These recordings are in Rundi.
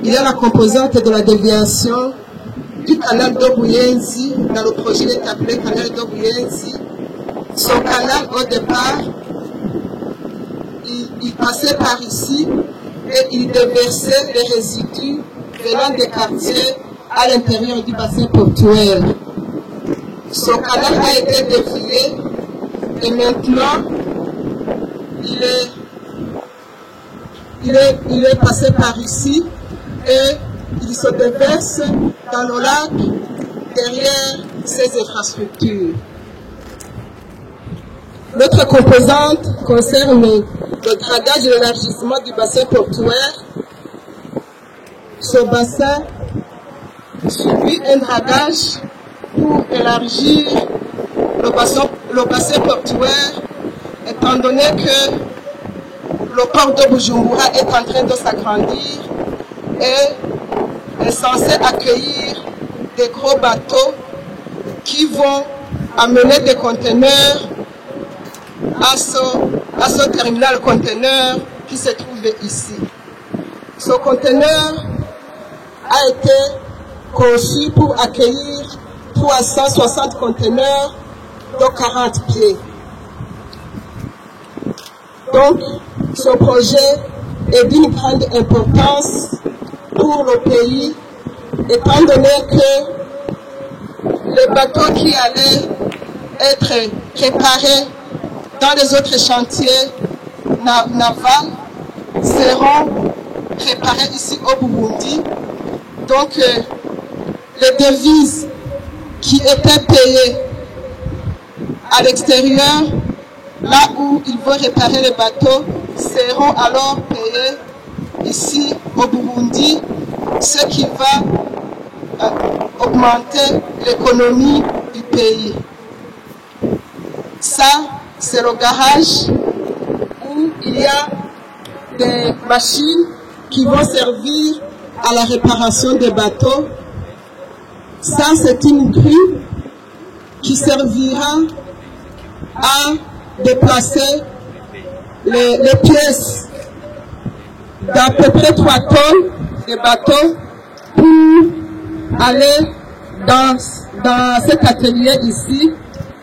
Il y a la composante de la déviation du canal d'Obuyenzi dans le projet appelé canal d'Obuyenzi. Son canal, au départ, il passait par ici et il déversait les résidus venant des quartiers à l'intérieur du bassin portuaire. Son canal a été dévié et maintenant il est passé par ici et il se déverse dans le lac derrière ces infrastructures. Notre composante concerne le dragage et l'élargissement du bassin portuaire. Ce bassin subit un dragage pour élargir le bassin portuaire, étant donné que le port de Bujumbura est en train de s'agrandir et est censé accueillir des gros bateaux qui vont amener des conteneurs à ce terminal conteneur qui se trouve ici. Ce conteneur a été conçu pour accueillir 360 conteneurs de 40 pieds. Donc, ce projet est d'une grande importance pour le pays, étant donné que les bateaux qui allaient être préparés dans les autres chantiers navals seront préparés ici au Burundi. Donc, les devises qui étaient payées à l'extérieur, là où ils vont réparer les bateaux, seront alors payés ici au Burundi, ce qui va augmenter l'économie du pays. Ça, c'est le garage où il y a des machines qui vont servir à la réparation des bateaux. Ça, c'est une grue qui servira à déplacer les pièces d'à peu près 3 tonnes de bateaux pour aller dans cet atelier ici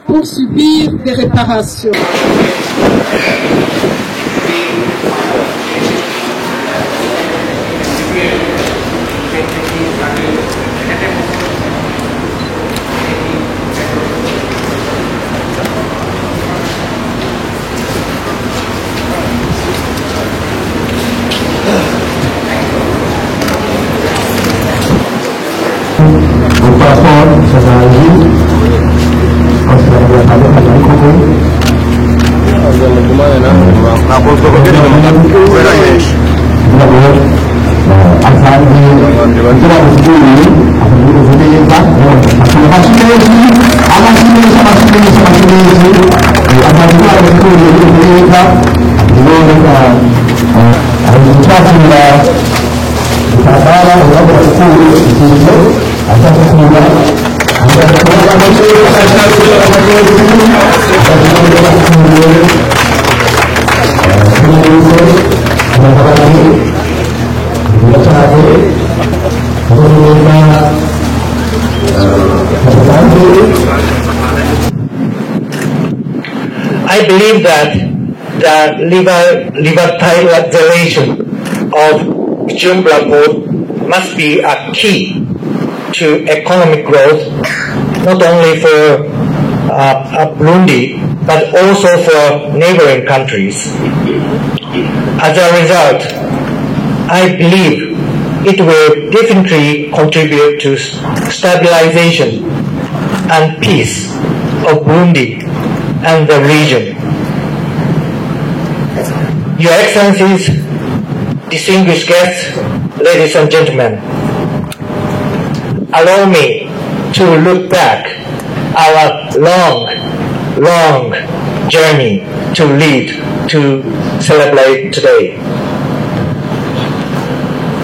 pour subir des réparations. I believe that the revitalization of Bujumbura Port must be a key to economic growth, not only for Burundi, but also for neighboring countries. As a result, I believe it will definitely contribute to stabilization and peace of Burundi and the region. Your Excellencies, distinguished guests, ladies and gentlemen, allow me to look back our long journey to lead to celebrate today.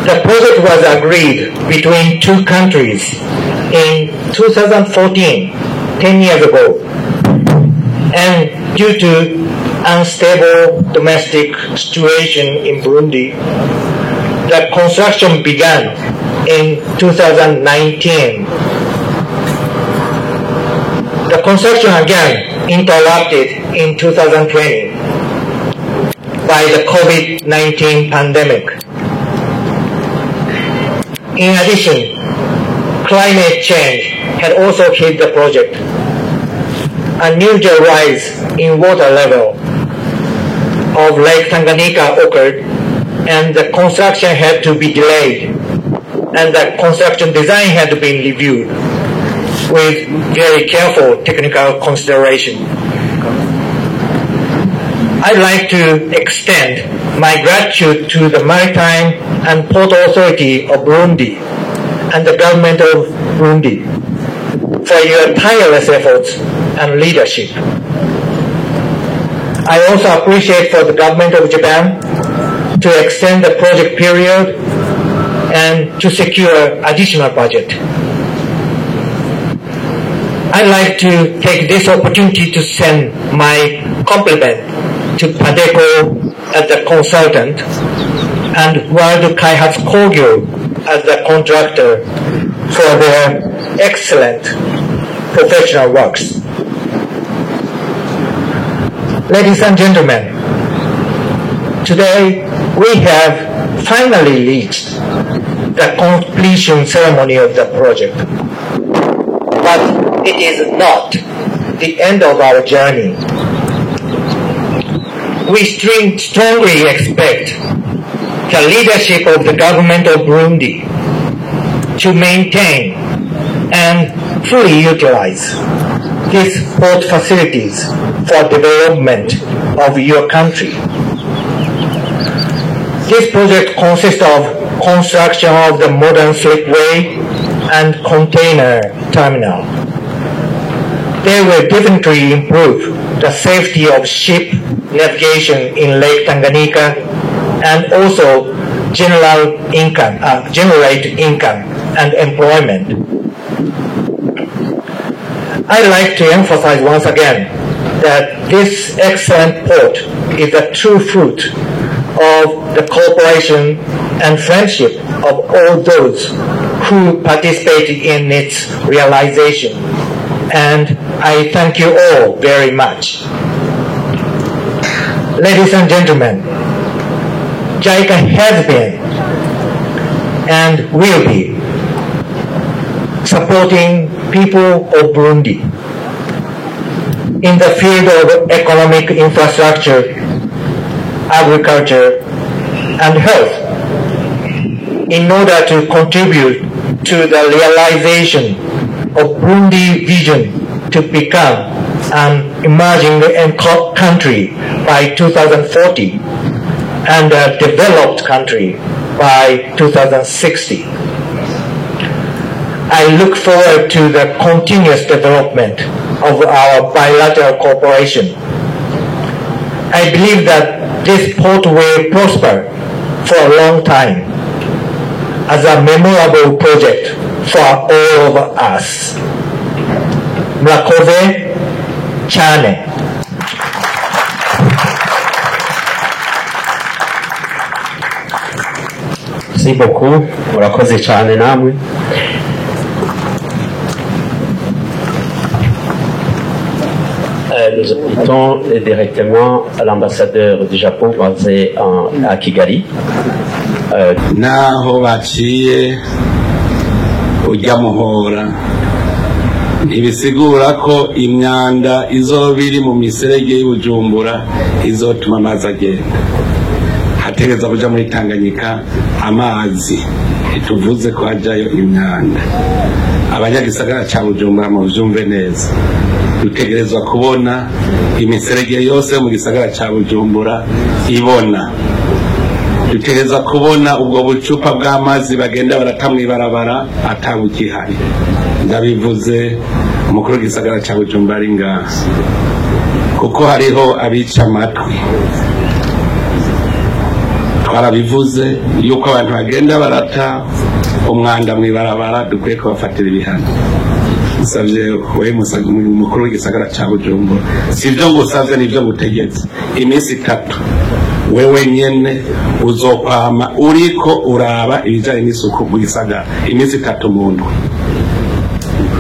The project was agreed between two countries in 2014, 10 years ago, and due to unstable domestic situation in Burundi, the construction began in 2019. The construction again interrupted in 2020 by the COVID-19 pandemic. In addition, climate change had also hit the project. Unusual rise in water level of Lake Tanganyika occurred, and the construction had to be delayed, and the construction design had to be reviewed with very careful technical consideration. I'd like to extend my gratitude to the Maritime and Port Authority of Burundi and the government of Burundi for your tireless efforts and leadership. I also appreciate for the government of Japan to extend the project period and to secure additional budget. I'd like to take this opportunity to send my compliment to Padeco as the consultant and World Kaihatsu Kogyo as the contractor for their excellent professional works. Ladies and gentlemen, today we have finally reached the completion ceremony of the project. But it is not the end of our journey. We strongly expect the leadership of the government of Burundi to maintain and fully utilize these port facilities for development of your country. This project consists of construction of the modern slipway and container terminal. They will definitely improve the safety of ship navigation in Lake Tanganyika and also generate income and employment. I'd like to emphasize once again that this excellent port is a true fruit of the cooperation and friendship of all those who participated in its realization. And I thank you all very much. Ladies and gentlemen, JICA has been and will be supporting people of Burundi in the field of economic infrastructure, agriculture, and health in order to contribute to the realization of Burundi vision to become an emerging country by 2040 and a developed country by 2060. I look forward to the continuous development of our bilateral cooperation. I believe that this port will prosper for a long time as a memorable project for all of us. Murakoze cyane. Merci beaucoup, murakoze cyane namwe. Nous invitons directement l'ambassadeur du Japon basé à Kigali. Naho baciye ujya muhora ibisigura ko imyanda izoba iri mu miserege y'Ubujumbura izotuma amazi agenda. Hategeza kuja muri Tanganyika amazi ituvuze ko hajayo imyanda. Abanyagisagara ca Bujumbura mu vyumve neza. Dutegerezwa kubona imiserege yose mu gisagara ca Bujumbura ibona. Dutegerezwa kubona ubwo bucupa bw'amazi bagenda baratamwibarabara atabukihari. Ndabivuze umukuru w'igisagara ca Bujumbura ari ngaha kuko hariho abica amatwi. twarabivuze yuko abantu bagenda barata umwanda mw'ibarabara dukwiye kubafatira ibihano. Musavye we mukuru w'igisagara ca Bujumbura, sivyo ngusavye nivyo ngutegetse. Iminsi 3 wewe nyene uzokwama uriko uraba ibijanye n'isuku mu gisagara. Iminsi 3 mu ndwi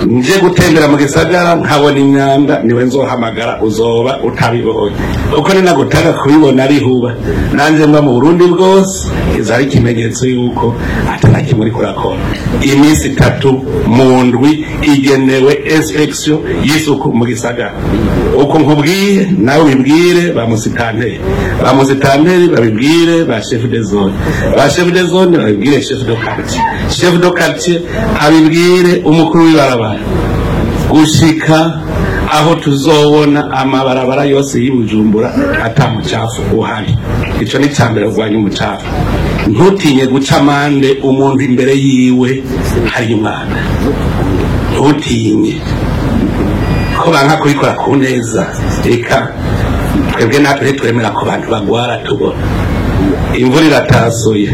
nje gutembera mu gisagara nkabona imyanda niwe nzohamagara uzoba utabibonye, uko ni nagutaka kubibona ari huba nanje mba mu Burundi bwose izari ikimenyetso yuko atanaki muri kurakora. Iminsi 3 mu ndwi igenewe inspection y'isuku mu gisagara. Uko nkubwiye nawe ubibwire bamusitanteri babibwire ba chef de zone, babibwire chef de quartier abibwire umukuru w'ibarabara, gushika aho tuzobona amabarabara yose y'Ibujumbura atamucafu uhari. Ico ni cyambere rwanya umucafu. Ntutinye guca amande umuntu imbere yiwe hari umwana, ntutinye ko banka kubikora ku neza. Eka twebwe natwe twemera ko abantu bagwara tubona imvura iratasoye.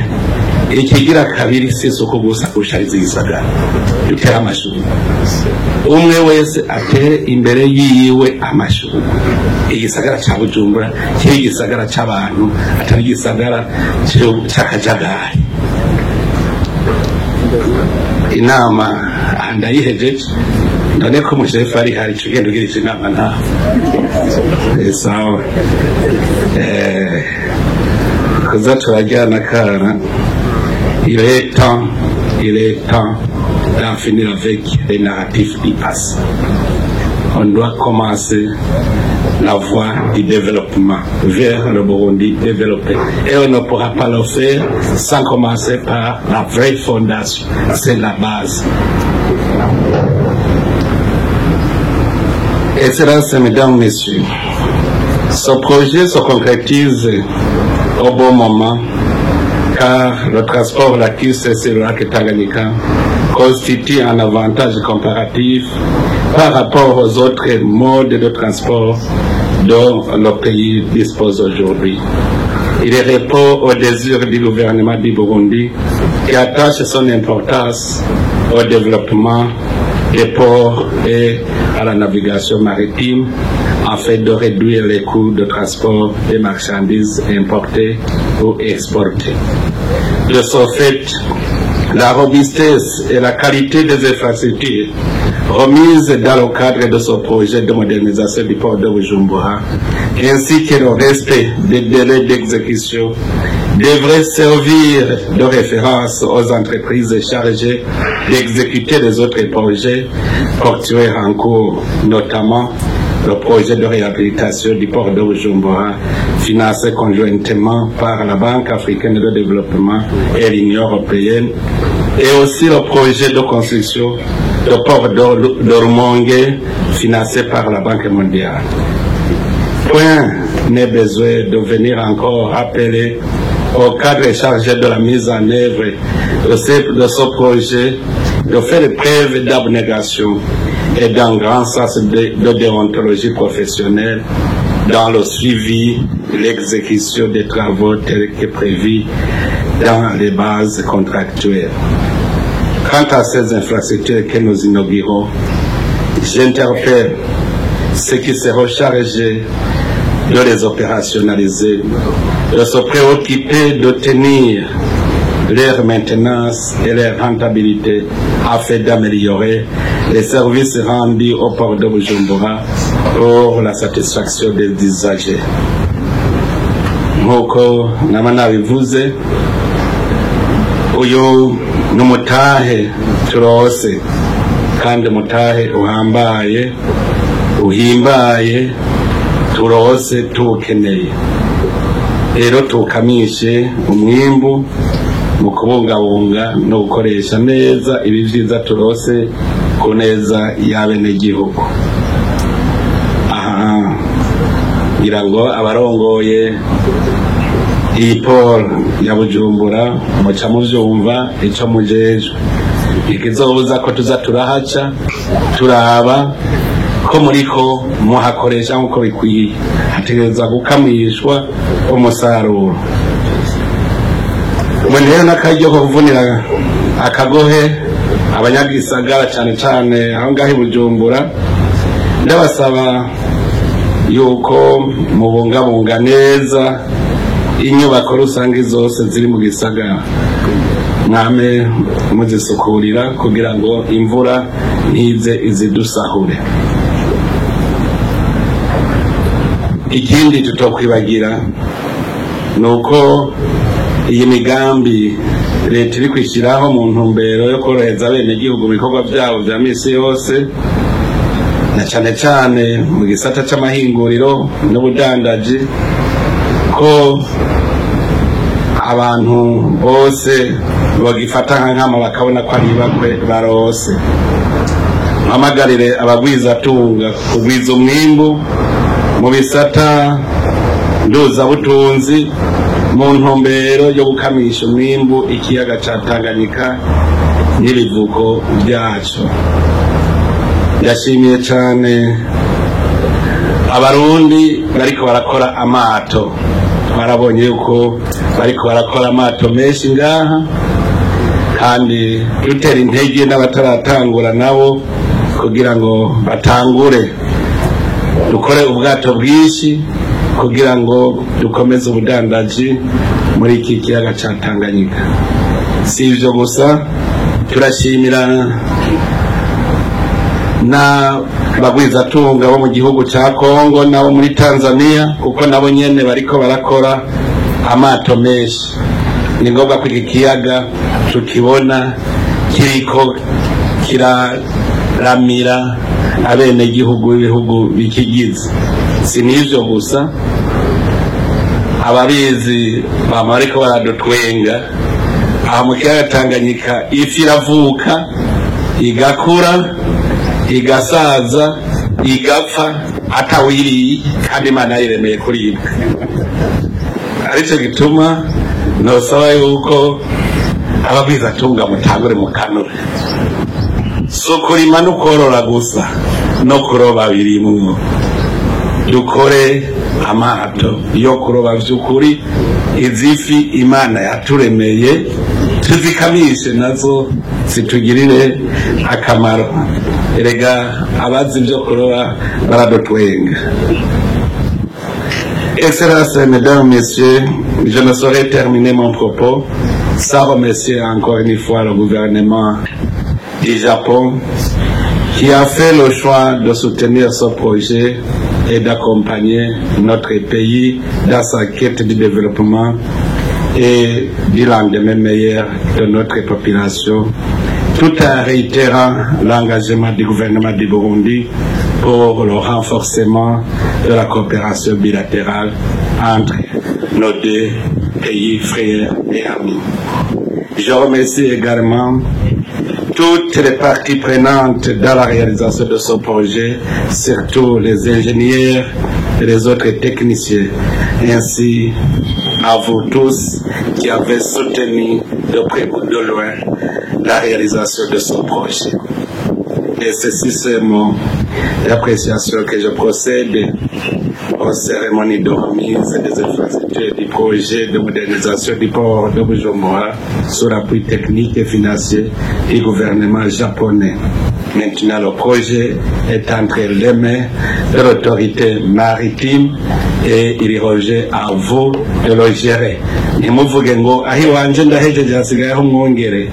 Ikigira kabiri sisuko gusa gushariza igisagara, dutera amashuri, umwe wese atere imbere yiwe amashuri. Igisagara ca Bujumbura kiri igisagara c'abantu atari igisagara c'akajagari. Inama ndayihejeje, none ko mushefu ari hari cugenda ugirisha inama nta sawa kuza turajyana kana. Il est temps d'en finir avec les narratifs du passé. On doit commencer la voie du développement vers le Burundi développé. Et on ne pourra pas le faire sans commencer par la vraie fondation. C'est la base. Excellences, mesdames, messieurs, ce projet se concrétise au bon moment, car le transport lacustre sur le lac Tanganyika constitue un avantage comparatif par rapport aux autres modes de transport dont le pays dispose aujourd'hui. Il répond au désir du gouvernement du Burundi qui attache son importance au développement des ports et à la navigation maritime afin de réduire les coûts de transport des marchandises importées ou exportées. De ce fait, la robustesse et la qualité des infrastructures remises dans le cadre de ce projet de modernisation du port de Bujumbura, ainsi que le respect des délais d'exécution, devraient servir de référence aux entreprises chargées d'exécuter les autres projets portuaires en cours, notamment le projet de réhabilitation du port de Bujumbura, financé conjointement par la Banque africaine de développement et l'Union européenne, et aussi le projet de construction du port de Rumonge, financé par la Banque mondiale. Point n'est besoin de venir encore rappeler au cadre chargé de la mise en œuvre de ce projet de faire preuve d'abnégation et d'un grand sens de déontologie professionnelle dans le suivi et l'exécution des travaux tels que prévus dans les bases contractuelles. Quant à ces infrastructures que nous inaugurons, j'interpelle ceux qui seront chargés de les opérationnaliser, de se préoccuper de tenir leur maintenance et leur rentabilité afin d'améliorer les services rendus au port de Bujumbura pour la satisfaction des usagers. Nk'uko nama nabivuze, uyu n'umutahe turose kandi mutahe uhambaye uhimbaye turose tukeneye. Rero tukamishe umwimbu mu kubungabunga no gukoresha neza ibi vyiza turose ku neza y'abenegihugu. Aha ngira ngo abarongoye iyi port ya Bujumbura muca muvyumva ico mujejwe. Ikizobuza ko tuza turahaca turaba ko muriko muhakoresha nk'uko bikwiye, hategereza gukamishwa umusaruro. rero n'akaryo ko kuvunira akagohe abanyagisagara cyane cyane aho ngaho i Bujumbura ndabasaba yuko mubungabunga neza inyubako rusange zose ziri mu gisagara mwame muzisukurira kugira ngo imvura ntize izidusahure. Ikindi tutokwibagira nuko iyi migambi leta iri kwishyiraho mu ntumbero yo korohereza abenegihugu mu bikorwa byabo bya misi yose, na cyane cyane mu gisata c'amahinguriro n'ubudandaji, ko abantu bose bagifata nk'ama bakabona ko ari bakwe barose. Mpamagarire abagwizatunga kugwiza umwimbu mu bisata nduzabutunzi mu ntumbero yo gukamisha umwimbu ikiyaga ca Tanganyika n'ibivuko byacu. Ndashimiye cyane abarundi bariko barakora amato, twarabonye yuko bariko barakora amato menshi ngaha, kandi dutera intege n'abataratangura nabo kugira ngo batangure dukore ubwato bwinshi kugira ngo dukomeze ubudandaji muri iki kiyaga ca Tanganyika. Si ivyo gusa, turashimira na bagwizatunga bo mu gihugu ca Kongo nabo muri Tanzania, kuko nabo nyene bariko barakora amato menshi. Ni ngombwa ko iki kiyaga tukibona kiriko kiraramira abene gihugu b'ibihugu bikigize. Si n'ivyo gusa, ababizi bama bariko baradutwenga, aha mu kiyaga Tanganyika ifi iravuka igakura igasaza igapfa atawiriye, kandi Imana yiremeye kuribwa. Arico gituma nosaba yuko abagwizatunga mutangure mu kanure, so kurima no korora gusa no kuroba birimwo. Dukore amato yo kuroba vy'ukuri, izifi Imana yaturemeye tuzikamishe nazo zitugirire akamaro. Erega abazi ivyo kuroba baradutwenga. Excellences, mesdames, messieurs, je ne saurais terminer mon propos sans remercier encore une fois le gouvernement du Japon qui a fait le choix de soutenir ce projet et d'accompagner notre pays dans sa quête de développement et du lendemain meilleur de notre population, tout en réitérant l'engagement du gouvernement du Burundi pour le renforcement de la coopération bilatérale entre nos deux pays frères et amis. Je remercie également toutes les parties prenantes dans la réalisation de ce projet, surtout les ingénieurs et les autres techniciens, ainsi à vous tous qui avez soutenu de près ou de loin la réalisation de ce projet. Et ceci c'est mon appréciation que je procède aux cérémonies de remise des infrastructures du projet de modernisation du port de Bujumbura sous l'appui technique et financier du gouvernement japonais. Maintenant, le projet est entre les mains de l'autorité maritime et il revient à vous de le gérer. Ntimuvuge ngo ahi wanje ndahejeje hasigayeho mwongere,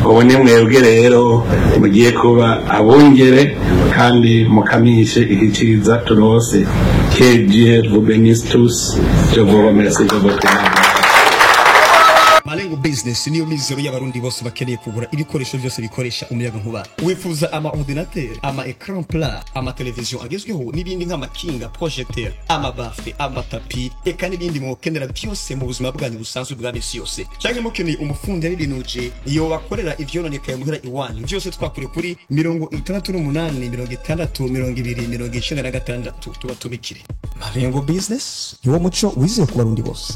ubu ni mwebwe rero mugiye kuba abongere kandi mukamishe igiciza turose. Que Dieu vous bénisse tous. Je vous remercie de votre aide. Malengo Business niyo mizero y'abarundi bose bakeneye kugura ibikoresho byose bikoresha umuyaga nkuba. Wifuza ama ordinateur, ama écran plat, ama television agezweho n'ibindi nk'amakinga, projecteur, ama bafe, ama tapi, eka n'ibindi mukenera byose mu buzima bwanyu busanzwe bwa misi yose. Cyangwa mukeneye umufundi y'ibinuje iyo bakorera ivyononekaye muhira iwanyu. Byose twakure kuri 68 60 20 96 tubatumikire. Malengo Business niwo muco wize ku barundi bose.